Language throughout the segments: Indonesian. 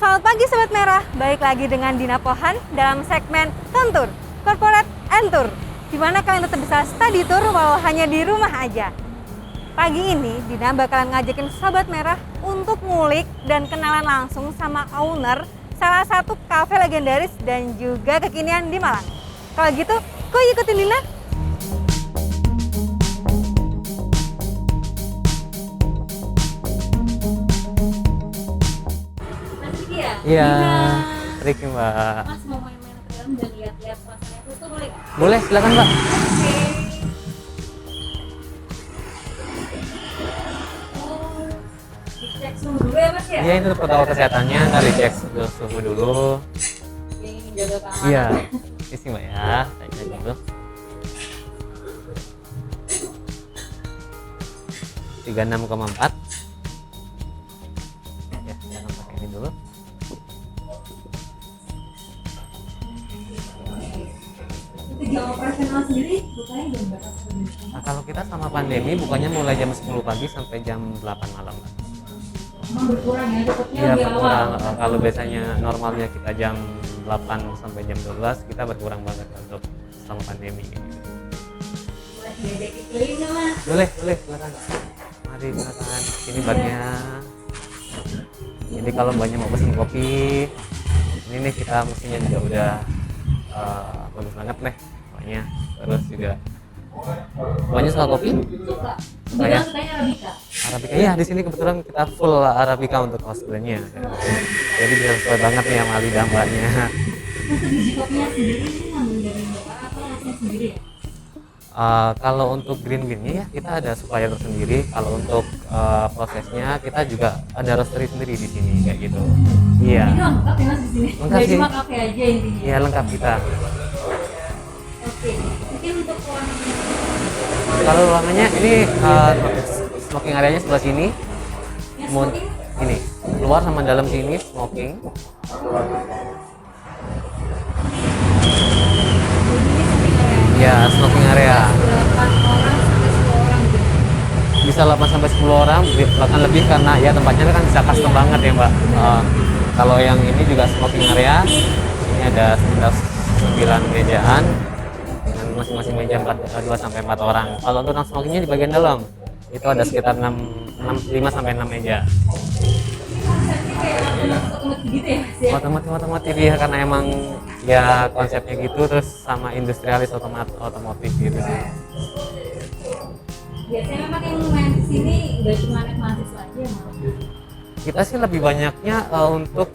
Selamat pagi Sobat Merah, balik lagi dengan Dina Pohan dalam segmen Tontur, Corporate and Tour, di mana kalian tetap bisa study tour walau hanya di rumah aja. Pagi ini Dina bakalan ngajakin Sobat Merah untuk ngulik dan kenalan langsung sama owner salah satu kafe legendaris dan juga kekinian di Malang. Kalau gitu, kok ikutin Dina? Iya, Ricky Mbak. Mas mau main-main ke dalam dan lihat-lihat suasana itu tuh boleh nggak? Boleh, silakan Mbak. Oke. Oh, dicek suhu dulu ya Mas ya? Iya, itu protokol kesehatannya, ntar dicek suhu dulu. Yang ingin jaga keamanan. Iya, isi Mbak ya, tanya dulu. 36,4. Ya, silakan pakai ini dulu. Jam operasional sendiri bukanya jam berapa sebenarnya? Nah, kalau kita sama pandemi bukannya mulai jam 10 pagi sampai jam 8 malam. Mbak. Emang berkurang ya, tutupnya Iya, di berkurang. awal. Kalau biasanya normalnya kita jam 8 sampai jam 12, kita berkurang banget untuk selama pandemi ini. Boleh diajak keliling nggak Mas? Boleh, silakan. Mari silakan. Ini barnya. Jadi kalau banyak mau pesen kopi, ini nih kita mesinnya juga udah bagus banget nih, pokoknya. Terus juga banyak suka kopi? Suka. Suka ya? Sukanya Arabica. Arabica. Iya, di sini kebetulan kita full Arabica untuk cosplaynya. Jadi bisa sesuai banget nih sama lidah mbaknya. Untuk biji kopinya sendiri ini ngambil dari Bapak atau langsung sendiri ya? Kalau untuk green bean-nya ya kita ada supplier tersendiri. Kalau untuk prosesnya kita juga ada roastery sendiri di sini kayak gitu. Iya. Ini lengkap ya Mas di sini? Lengkap Nggak sih. cuma kafe aja intinya? Iya, lengkap kita. Oke. Mungkin untuk ruangan Kalau ruangannya ini smoking areanya sebelah sini. yang Mau smoking, ini luar sama dalam sini smoking. ini smoking area. Ya, smoking area. 8 orang sampai 10 orang gitu. Bisa 8 sampai 10 orang, bahkan lebih karena ya tempatnya kan bisa custom banget ya, Mbak. Kalau yang ini juga smoking area. Ini ada sekitar 9 mejaan dengan masing-masing meja 2 sampai 4 orang. Kalau untuk non smokingnya di bagian dalam itu ada sekitar 5 sampai 6 meja. Konsepnya kayak otomatis gitu ya Mas ya? Otomotif ya, karena emang ya konsepnya gitu, terus sama industrialis otomotif gitu sih. Biasanya memang yang main di sini nggak cuma anak mahasiswa aja malah. Kita sih lebih banyaknya untuk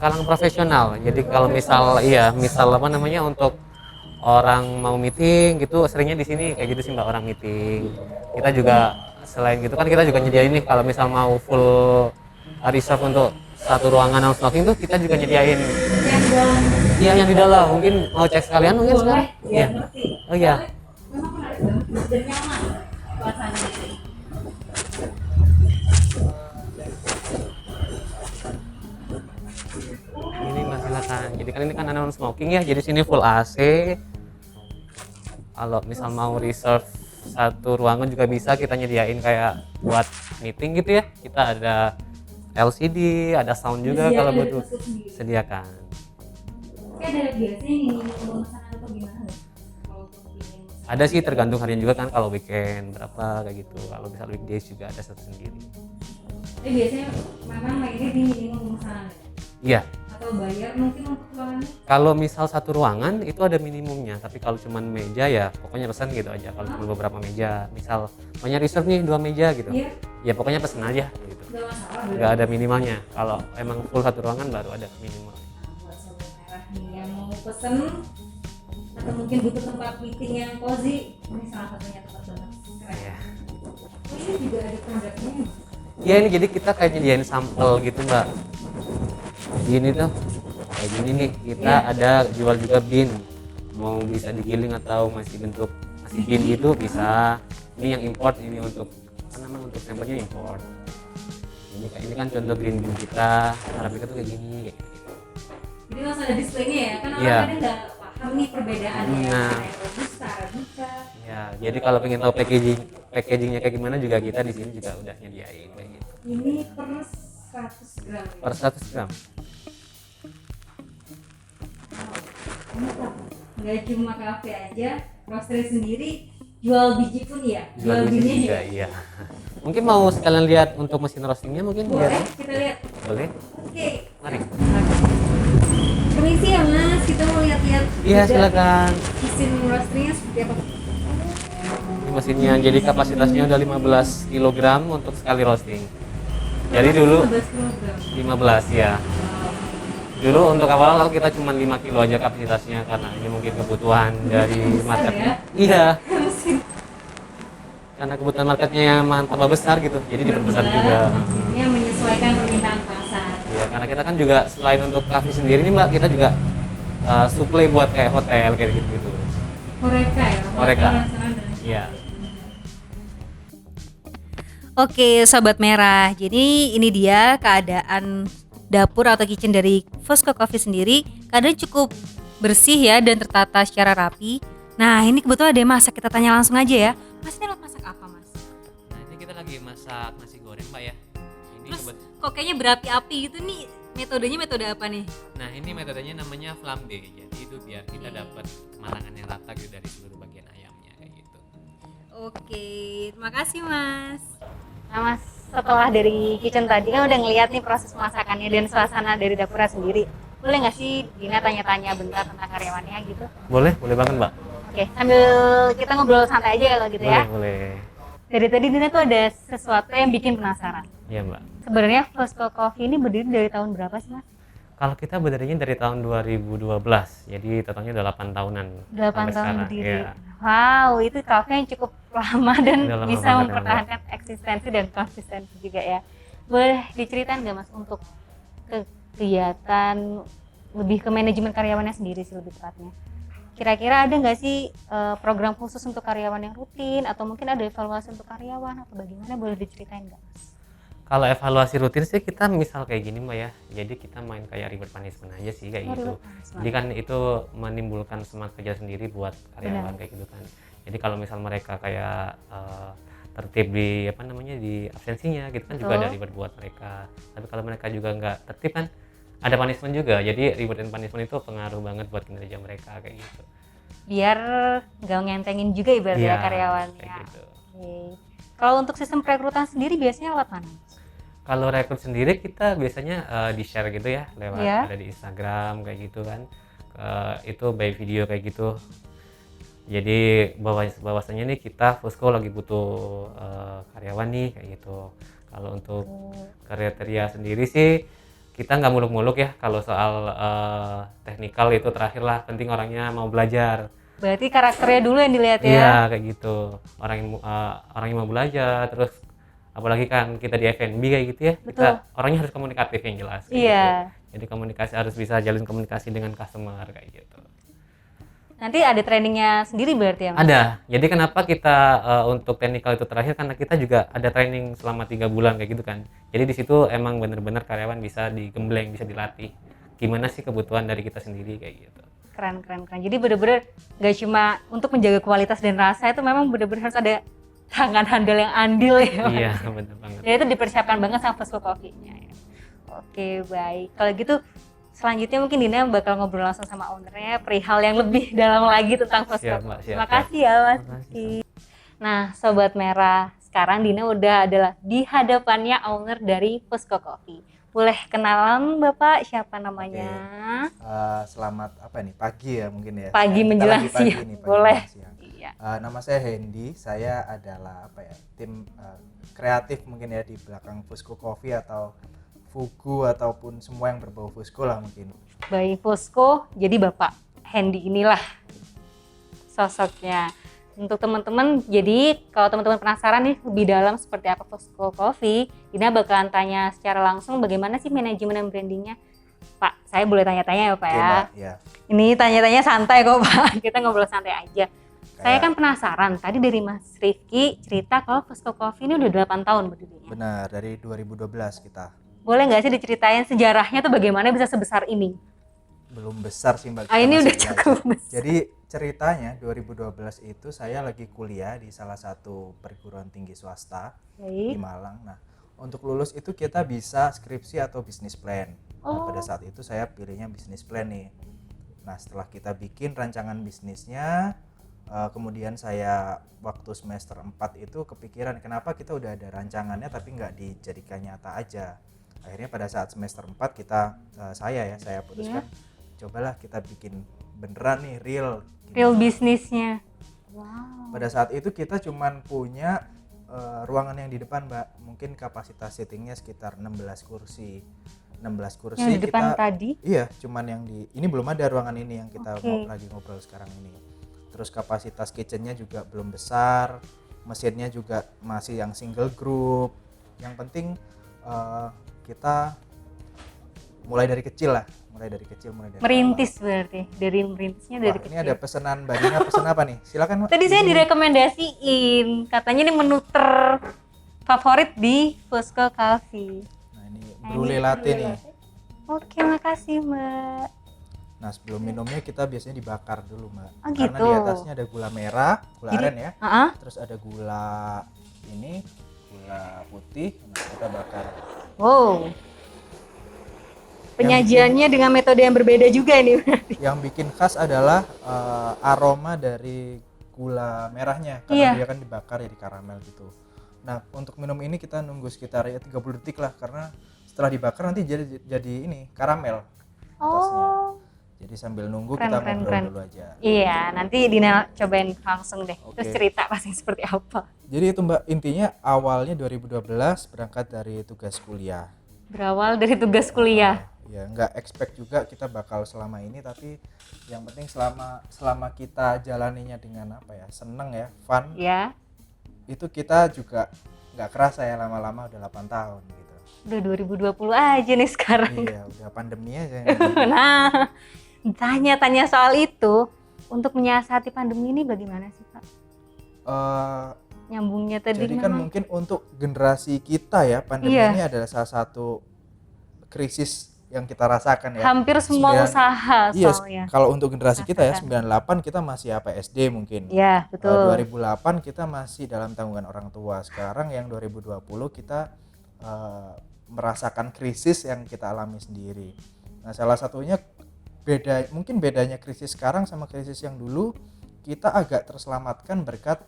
kalangan profesional. Jadi kalau misal apa namanya, untuk orang mau meeting gitu, seringnya di sini kayak gitu sih Mbak, orang meeting. Kita juga selain gitu kan kita juga nyediain nih kalau misal mau full reserve untuk satu ruangan non smoking tuh kita juga nyediain. Yang dalam Iya, yang di dalam. Mungkin mau cek sekalian mungkin boleh sekarang. biar Iya. ngerti. Oh iya. Memang menarik banget dan nyaman suasana di sini. Ini Mbak, silakan. Jadi kan ini kan non smoking ya. Jadi sini full AC. Kalau misal mau reserve satu ruangan juga bisa kita nyediain kayak buat meeting gitu ya. Kita ada LCD, ada sound juga Disediakan kalau dari butuh. pusat sendiri. Sediakan. Oke, ada biasanya yang ingin pemesanan atau gimana nggak? Kalau untuk ingin Ada sih, tergantung harian juga kan, kalau weekend berapa kayak gitu. Kalau misal weekdays juga ada satu sendiri. tapi biasanya memang mainnya di minimum pemesanan ya? Iya. Atau bayar mungkin untuk ruangannya? Kalau misal satu ruangan itu ada minimumnya, tapi kalau cuman meja ya pokoknya pesan gitu aja. Kalau cuma beberapa meja, misal banyak reserve nih 2 meja gitu, Iya, ya pokoknya pesen aja gitu. nggak masalah. Nggak ada minimalnya. Kalau emang full satu ruangan baru ada minimal. Buat Sobat Merah nih yang mau pesen atau mungkin butuh tempat meeting yang cozy, ini salah satunya tempat banget. Keren. Ya. Oh, ini juga ada produknya. Ya, ini jadi kita kayak nyediain sampel gitu Mbak. Gini tuh, kayak gini nih, kita ada jual juga bin. Mau bisa digiling atau masih bin gitu bisa. Ini yang import, ini untuk apa namanya, untuk sampelnya import. Ini kan contoh green bean kita, Arabica tuh kayak gini, kayak gitu. Jadi langsung ada displaynya ya, kan orang Iya. kadang nggak paham nih perbedaannya. Nah. Kayak robusta, arabica. Ya, jadi kalau pengen tahu packagingnya kayak gimana juga kita di sini juga udah nyediain kayak gitu. Ini per 100 gram. Per 100 gram. Nggak cuma kafe aja, roastery sendiri jual biji pun ya? Jual biji juga, iya. Mungkin mau sekalian lihat untuk mesin roastingnya mungkin? Boleh, biar. kita lihat. Boleh? Oke. Mari. Permisi ya Mas, kita mau lihat-lihat. Iya, silakan. Mesin roasterynya seperti apa? Ini mesinnya jadi kapasitasnya udah 15 kg untuk sekali roasting. Jadi dulu 15 kg. 15 ya. Dulu untuk awal kita cuma 5 kilo aja kapasitasnya karena ini mungkin kebutuhan dari marketnya. Ya? Iya, Mesin karena kebutuhan marketnya yang tambah besar gitu. Jadi diperbesar juga. Mesinnya menyesuaikan permintaan pasar. Iya, karena kita kan juga selain untuk kafe sendiri nih Mbak, kita juga supply buat kayak hotel kayak gitu-gitu. Horeca ya? Horeca. Restoran dan Iya. Oke, Sobat Merah. Jadi ini dia keadaan dapur atau kitchen dari Fosco Coffee sendiri. Keadaan cukup bersih ya dan tertata secara rapi. Nah, ini kebetulan ada yang masak. Kita tanya langsung aja ya. Mas, ini masak apa, Mas? Nah, ini kita lagi masak nasi goreng Mbak ya. Ini Terus kok kayaknya berapi-api gitu nih. Metodenya metode apa nih? Nah, ini metodenya namanya flambe. Jadi itu biar kita dapat kematangan yang rata gitu dari seluruh bagian ayamnya kayak gitu. Oke, terima kasih Mas. Nah Mas, setelah dari kitchen tadi kan udah ngeliat nih proses pemasakannya dan suasana dari dapurnya sendiri. Boleh nggak sih Dina tanya-tanya bentar tentang karyawannya gitu? Boleh banget Mbak. Oke, sambil kita ngobrol santai aja kalau gitu ya. Boleh. Dari tadi Dina tuh ada sesuatu yang bikin penasaran. Iya Mbak. Sebenarnya Fosco Coffee ini berdiri dari tahun berapa sih Mas? Kalau kita berdirinya dari tahun 2012, jadi totalnya udah 8 tahunan. 8 sampai tahun sekarang. berdiri. Iya. Wow, itu kafe yang cukup lama dan Udah lama bisa banget ya, mempertahankan eksistensi dan konsistensi juga ya. Boleh diceritain nggak Mas untuk kegiatan lebih ke manajemen karyawannya sendiri sih lebih tepatnya? Kira-kira ada nggak sih program khusus untuk karyawan yang rutin atau mungkin ada evaluasi untuk karyawan atau bagaimana, boleh diceritain nggak Mas? Kalau evaluasi rutin sih kita misal kayak gini Mbak ya. Jadi kita main kayak reward punishment aja sih kayak gitu. Reward punishment. Jadi kan itu menimbulkan semangat kerja sendiri buat karyawan kayak gitu kan. Jadi kalau misal mereka kayak tertib di apa namanya di absensinya gitu kan juga ada reward buat mereka. Tapi kalau mereka juga nggak tertib kan ada punishment juga. Jadi reward dan punishment itu pengaruh banget buat kinerja mereka kayak gitu. Biar nggak ngentengin juga ibaratnya Iya, karyawannya. kayak gitu. Oke. Kalau untuk sistem perekrutan sendiri biasanya lewat mana? Kalau rekrut sendiri kita biasanya di share gitu ya lewat ada di Instagram kayak gitu kan. Itu by video kayak gitu. Jadi bahwasanya nih kita Fosco lagi butuh karyawan nih kayak gitu. Kalau untuk kriteria sendiri sih kita nggak muluk-muluk ya. Kalau soal teknikal itu terakhir lah, penting orangnya mau belajar. Berarti karakternya dulu yang dilihat ya? Iya kayak gitu. Orang yang mau belajar, terus apalagi kan kita di F&B kayak gitu ya. Betul. Kita orangnya harus komunikatif yang jelas. Kayak Iya. gitu. Jadi komunikasi harus bisa jalin komunikasi dengan customer kayak gitu. Nanti ada trainingnya sendiri berarti ya Mas? Ada. Jadi kenapa kita untuk technical itu terakhir karena kita juga ada training selama 3 bulan kayak gitu kan. Jadi di situ emang bener-bener karyawan bisa digembleng, bisa dilatih. Gimana sih kebutuhan dari kita sendiri kayak gitu. Keren. Jadi bener-bener gak cuma untuk menjaga kualitas dan rasa, itu memang bener-bener harus ada tangan handal yang andil ya Mas? Iya, bener banget. Ya itu dipersiapkan banget sama Fosco Coffee-nya ya. Oke, baik. Kalau gitu selanjutnya mungkin Dina bakal ngobrol langsung sama ownernya perihal yang lebih dalam lagi tentang Fosco Siap, Mbak, Coffee. siap, Terima kasih ya Mas. Nah, Sobat Merah, sekarang Dina udah adalah di hadapannya owner dari Fosco Coffee. Boleh kenalan Bapak, siapa namanya? Selamat pagi ya mungkin ya. Pagi Kita menjelang lagi pagi siang. nih, pagi Boleh. menjelang siang. Iya. Nama saya Hendy, saya adalah tim kreatif mungkin ya di belakang Fosco Coffee atau Fugu ataupun semua yang berbau Fosco lah mungkin. By Fosco, jadi Bapak Hendy inilah sosoknya. Untuk teman-teman, jadi kalau teman-teman penasaran nih lebih dalam seperti apa Fosco Coffee, Dina bakalan tanya secara langsung bagaimana sih manajemen dan brandingnya. Pak, saya boleh tanya-tanya ya Pak ya? Mbak, ya. Ini tanya-tanya santai kok Pak, kita ngobrol santai aja. Saya kan penasaran, tadi dari Mas Rifki cerita kalau Fosco Coffee ini udah 8 tahun berdirinya. Benar, dari 2012 kita. Boleh nggak sih diceritain sejarahnya tuh bagaimana bisa sebesar ini? Belum besar sih Mbak. Ini kita udah masih cukup belajar. besar. Jadi ceritanya 2012 itu saya lagi kuliah di salah satu perguruan tinggi swasta di Malang. Nah, untuk lulus itu kita bisa skripsi atau bisnis plan. Nah, pada saat itu saya pilihnya bisnis plan nih. Nah setelah kita bikin rancangan bisnisnya, kemudian saya waktu semester 4 itu kepikiran kenapa kita udah ada rancangannya tapi nggak dijadikan nyata aja. Akhirnya pada saat semester 4 kita, saya putuskan cobalah kita bikin beneran nih real bisnisnya. Wow. Pada saat itu kita cuman punya ruangan yang di depan, Mbak. Mungkin kapasitas seatingnya sekitar 16 kursi. 16 kursi Yang di depan kita, tadi? Iya, cuman yang ini belum ada ruangan ini yang kita Oke. lagi ngobrol sekarang ini. Terus kapasitas kitchennya juga belum besar, mesinnya juga masih yang single group. Yang penting kita mulai dari kecil. Merintis berarti. Dari merintisnya dari Wah, kecil. ini ada pesanan, Mbak Dina pesan apa nih? Silakan, Mbak. Tadi saya direkomendasiin, katanya ini menu terfavorit di Fusco Coffee. Nah, ini brulee latte nih. Oke, makasih Mbak. Nah, sebelum minumnya kita biasanya dibakar dulu, Mbak. Oh, Karena gitu. di atasnya ada gula merah, gula aren ya. Terus ada gula putih. Nah, kita bakar. Wow. Penyajiannya dengan metode yang berbeda juga ini. Yang bikin khas adalah aroma dari gula merahnya Iya. karena dia kan dibakar jadi karamel gitu. Nah, untuk minum ini kita nunggu sekitar 30 detik lah karena setelah dibakar nanti jadi ini karamel atasnya. Jadi sambil nunggu kita ngobrol dulu aja. Iya, nanti Dina cobain langsung deh. Oke. Terus cerita pasnya seperti apa. Jadi itu, Mbak, intinya awalnya 2012 berangkat dari tugas kuliah. Berawal dari tugas kuliah. Ya nggak expect juga kita bakal selama ini, tapi yang penting selama kita jalaninya dengan seneng ya, fun. Ya. Itu kita juga nggak kerasa ya, lama-lama udah 8 tahun gitu. Udah 2020 aja nih sekarang. Iya, udah pandemi aja. Nah, tanya soal itu, untuk menyiasati pandemi ini bagaimana sih Pak? Nyambungnya tadi Jadi kan mungkin untuk generasi kita ya, pandemi ini adalah salah satu krisis yang kita rasakan ya. Hampir semua usaha Iya, soalnya. kalau untuk generasi kita ya 98 kita masih SD mungkin. Iya, betul. 2008 kita masih dalam tanggungan orang tua. Sekarang yang 2020 kita merasakan krisis yang kita alami sendiri. Nah, salah satunya mungkin bedanya krisis sekarang sama krisis yang dulu, kita agak terselamatkan berkat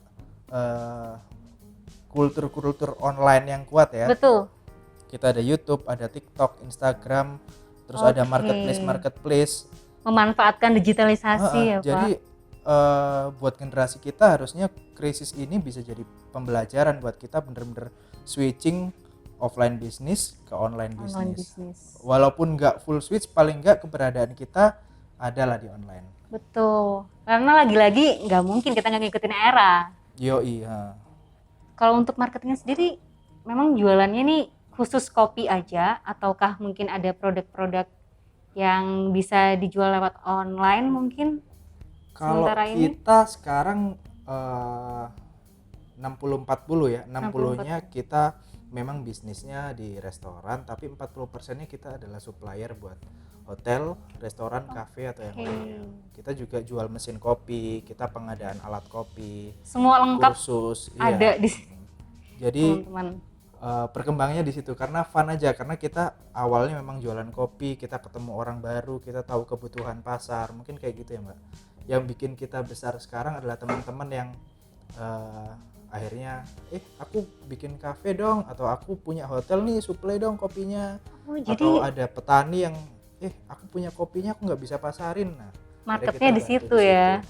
kultur online yang kuat ya. Betul. Kita ada YouTube, ada TikTok, Instagram, terus ada marketplace. Memanfaatkan digitalisasi ya Pak. Jadi buat generasi kita harusnya krisis ini bisa jadi pembelajaran buat kita bener-bener switching offline bisnis ke online bisnis. Walaupun nggak full switch, paling nggak keberadaan kita adalah di online. Betul. Karena lagi-lagi nggak mungkin kita nggak ngikutin era. Yoi. Kalau untuk marketingnya sendiri, memang jualannya nih khusus kopi aja ataukah mungkin ada produk-produk yang bisa dijual lewat online mungkin? Kalau kita sekarang 60-40 ya, 60-nya kita memang bisnisnya di restoran, tapi 40%-nya kita adalah supplier buat hotel, restoran, kafe atau yang lainnya. Kita juga jual mesin kopi, kita pengadaan alat kopi, semua lengkap kursus, ada di sini. Jadi teman-teman. Perkembangannya di situ karena fun aja, karena kita awalnya memang jualan kopi, kita ketemu orang baru, kita tahu kebutuhan pasar, mungkin kayak gitu ya Mbak. Yang bikin kita besar sekarang adalah teman-teman yang akhirnya aku bikin kafe dong, atau aku punya hotel nih, supply dong kopinya. Atau ada petani yang aku punya kopinya, aku nggak bisa pasarin. Nah, marketnya di situ ya.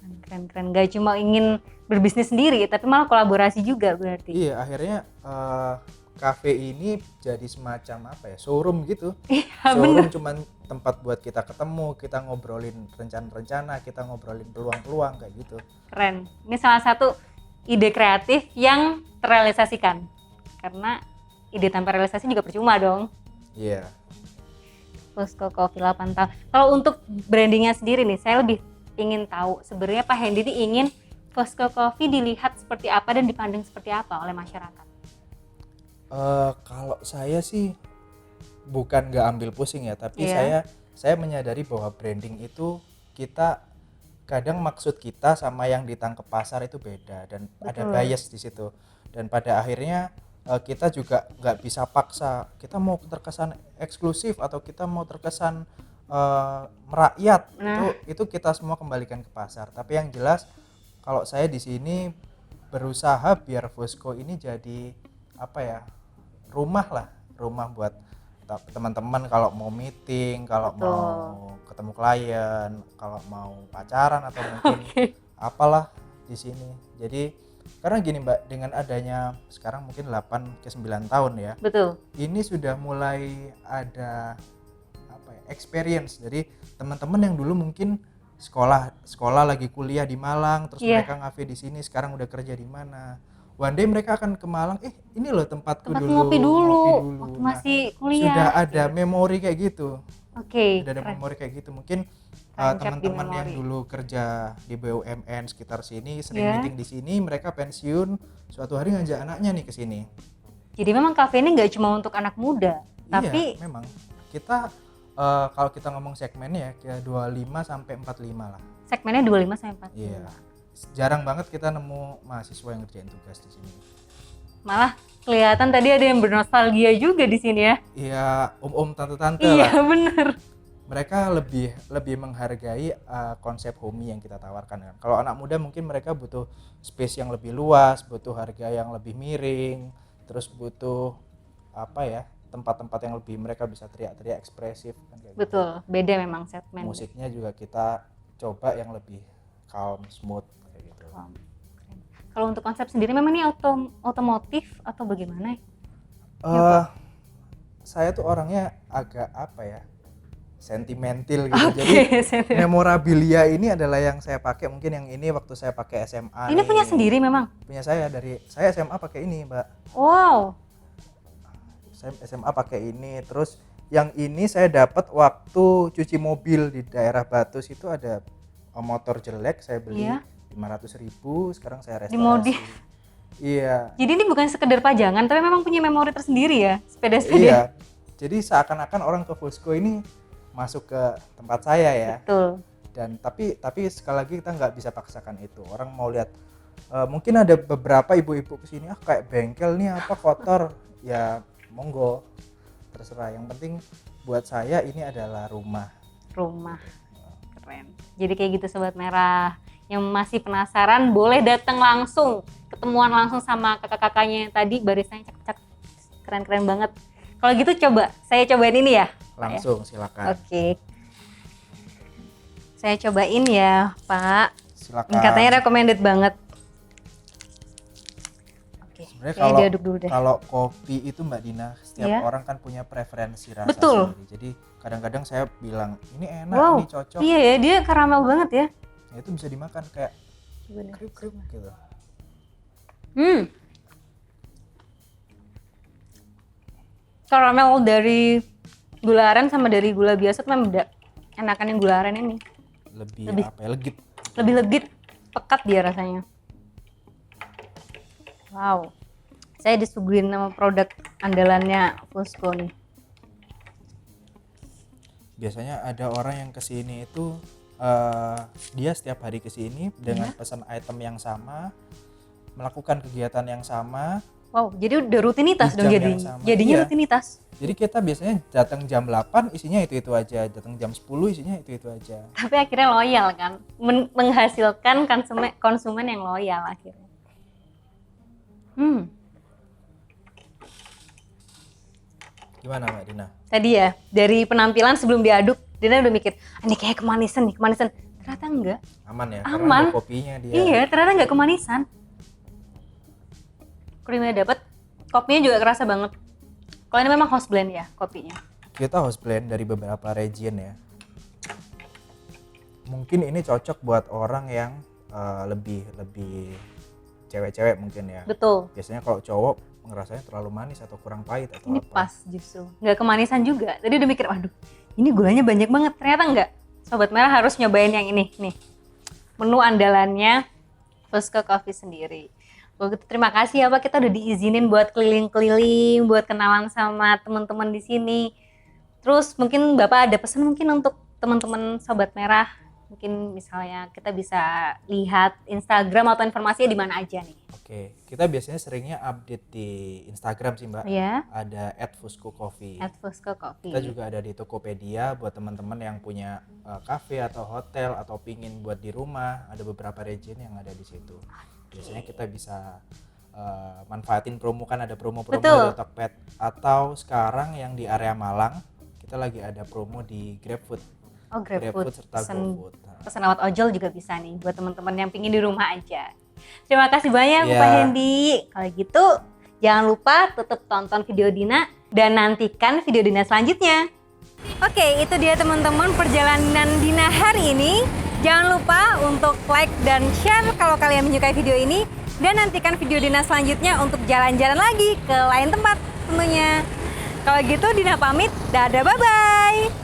Keren-keren, gak cuma ingin berbisnis sendiri tapi malah kolaborasi juga berarti. Iya, akhirnya kafe ini jadi semacam showroom gitu. Iya, showroom cuman tempat buat kita ketemu, kita ngobrolin rencana-rencana, kita ngobrolin peluang-peluang kayak gitu. Keren. Ini salah satu ide kreatif yang terrealisasikan. Karena ide tanpa realisasi juga percuma dong. Iya. Fusco Coffee 8 tahun. Kalau untuk brandingnya sendiri nih, saya lebih ingin tahu sebenarnya Pak Hendy ini ingin Fusco Coffee dilihat seperti apa dan dipandang seperti apa oleh masyarakat? Kalau saya sih bukan nggak ambil pusing ya, tapi saya menyadari bahwa branding itu kita kadang maksud kita sama yang ditangkap pasar itu beda dan ada bias di situ. Dan pada akhirnya kita juga nggak bisa paksa kita mau terkesan eksklusif atau kita mau terkesan merakyat. Nah. Itu kita semua kembalikan ke pasar. Tapi yang jelas kalau saya di sini berusaha biar Fusco ini jadi apa ya, rumah buat teman-teman kalau mau meeting, kalau Betul. mau ketemu klien, kalau mau pacaran atau mungkin apalah di sini. Jadi karena gini Mbak, dengan adanya sekarang mungkin 8 ke 9 tahun ya, Betul. ini sudah mulai ada apa ya, experience. Jadi teman-teman yang dulu mungkin sekolah lagi kuliah di Malang, terus Iya. mereka ngafe di sini, sekarang udah kerja di mana. One day mereka akan ke Malang, ini loh tempatku Tempat dulu, ngopi dulu waktu Nah, masih sudah kuliah. ada memori kayak gitu. Oke. Sudah ada Keren. memori kayak gitu. Mungkin Tancap di teman-teman yang memori. dulu kerja di BUMN sekitar sini, sering Iya. meeting di sini, mereka pensiun, suatu hari ngajak anaknya nih ke sini. Jadi memang kafe ini nggak cuma untuk anak muda, tapi Iya, memang kita kalau kita ngomong segmennya ya kayak 25 sampai 45 lah. segmennya 25 sampai 40. Iya. Jarang banget kita nemu mahasiswa yang ngerjain tugas di sini. Malah kelihatan tadi ada yang bernostalgia juga di sini ya. Iya, om-om tante-tante Iya, lah. bener. Mereka lebih menghargai konsep homey yang kita tawarkan kan. Kalau anak muda mungkin mereka butuh space yang lebih luas, butuh harga yang lebih miring, terus butuh apa ya, tempat-tempat yang lebih mereka bisa teriak-teriak ekspresif kan kayak gitu. Betul, beda memang segmen. Musiknya juga kita coba yang lebih calm, smooth kayak gitu. Kalau untuk konsep sendiri memang ini otomotif atau bagaimana ya? Saya tuh orangnya agak apa ya, sentimental gitu. Oke, Jadi saya- memorabilia ini adalah yang saya pakai, mungkin yang ini waktu saya pakai SMA. ini nih. punya sendiri memang. Punya saya, dari saya SMA pakai ini Mbak. Wow, Saya SMA pakai ini, terus yang ini saya dapat waktu cuci mobil di daerah Batus. Itu ada motor jelek, saya beli Iya. 500.000, sekarang saya restorasi. Dimodif. Iya. jadi ini bukan sekedar pajangan, tapi memang punya memori tersendiri ya sepeda-sepeda. Iya. Jadi seakan-akan orang ke Fusco ini masuk ke tempat saya ya. Betul. Dan tapi sekali lagi kita nggak bisa paksakan itu. Orang mau lihat, mungkin ada beberapa ibu-ibu kesini, kayak bengkel nih apa kotor, ya monggo, terserah. Yang penting buat saya ini adalah rumah. Rumah. Keren. Jadi kayak gitu Sobat Merah. Yang masih penasaran boleh datang langsung, ketemuan langsung sama kakak-kakaknya yang tadi, barisannya cak-cak, keren-keren banget. Kalau gitu saya cobain ini ya. Pak, ya? Langsung silakan. Oke. Saya cobain ya, Pak. Silakan. Ini katanya recommended banget. Oke. Sebenarnya Kayaknya diaduk dulu deh. kalau kopi itu Mbak Dina, setiap Iya. orang kan punya preferensi rasa Betul. sendiri. Jadi kadang-kadang saya bilang ini enak, Wow. ini cocok. Iya ya, dia karamel banget ya. Ya, itu bisa dimakan kayak Coba deh. kriuk-kriuk gitu. Karamel dari gula aren sama dari gula biasa tuh memang beda. Enakan yang gula aren ini. Lebih apa ya, legit. Lebih legit, pekat dia rasanya. Wow. Saya disuguhin sama produk andalannya Fusco nih. Biasanya ada orang yang kesini itu dia setiap hari kesini dengan pesan item yang sama, melakukan kegiatan yang sama. Wow, jadi udah rutinitas Di dong jam jadi. yang sama. Jadinya Iya. rutinitas. Jadi kita biasanya datang jam 8 isinya itu aja, datang jam 10 isinya itu aja. Tapi akhirnya loyal kan, menghasilkan konsumen yang loyal akhirnya. Gimana Mbak Dina? Tadi ya, dari penampilan sebelum diaduk, Dina udah mikir, ini kayak kemanisan nih, kemanisan. Ternyata enggak. Aman ya? Aman. Karena ada kopinya dia. Iya, ternyata enggak kemanisan. Krimnya dapet, kopinya juga kerasa banget. Kalau ini memang house blend ya kopinya. Kita house blend dari beberapa region ya. Mungkin ini cocok buat orang yang lebih cewek-cewek mungkin ya. Betul. Biasanya kalau cowok ngerasanya terlalu manis atau kurang pahit atau Ini apa. pas justru. Nggak kemanisan juga. Tadi udah mikir, waduh ini gulanya banyak banget. Ternyata enggak. Sobat Merah harus nyobain yang ini nih. Menu andalannya Fusco Coffee sendiri. Begitu, terima kasih ya Pak, kita udah diizinin buat keliling-keliling, buat kenalan sama teman-teman di sini. Terus mungkin Bapak ada pesan mungkin untuk teman-teman Sobat Merah Mungkin misalnya kita bisa lihat Instagram atau informasinya di mana aja nih. Oke, kita biasanya seringnya update di Instagram sih Mbak. Iya. Ada @fusco_coffee. @fusco_coffee. Kita juga ada di Tokopedia buat teman-teman yang punya cafe atau hotel atau pingin buat di rumah. Ada beberapa region yang ada di situ. Biasanya kita bisa manfaatin promo, kan ada promo-promo Betul. dari Tokped. Atau sekarang yang di area Malang, kita lagi ada promo di GrabFood. Oh, GrabFood serta GoFood. pesan lewat ojol juga bisa nih buat teman-teman yang pingin di rumah aja. Terima kasih banyak Iya. Pak Hendy. Kalau gitu jangan lupa tetap tonton video Dina dan nantikan video Dina selanjutnya. Oke, itu dia teman-teman perjalanan Dina hari ini. Jangan lupa untuk like dan share kalau kalian menyukai video ini, dan nantikan video Dina selanjutnya untuk jalan-jalan lagi ke lain tempat tentunya. Kalau gitu Dina pamit, dadah, bye-bye.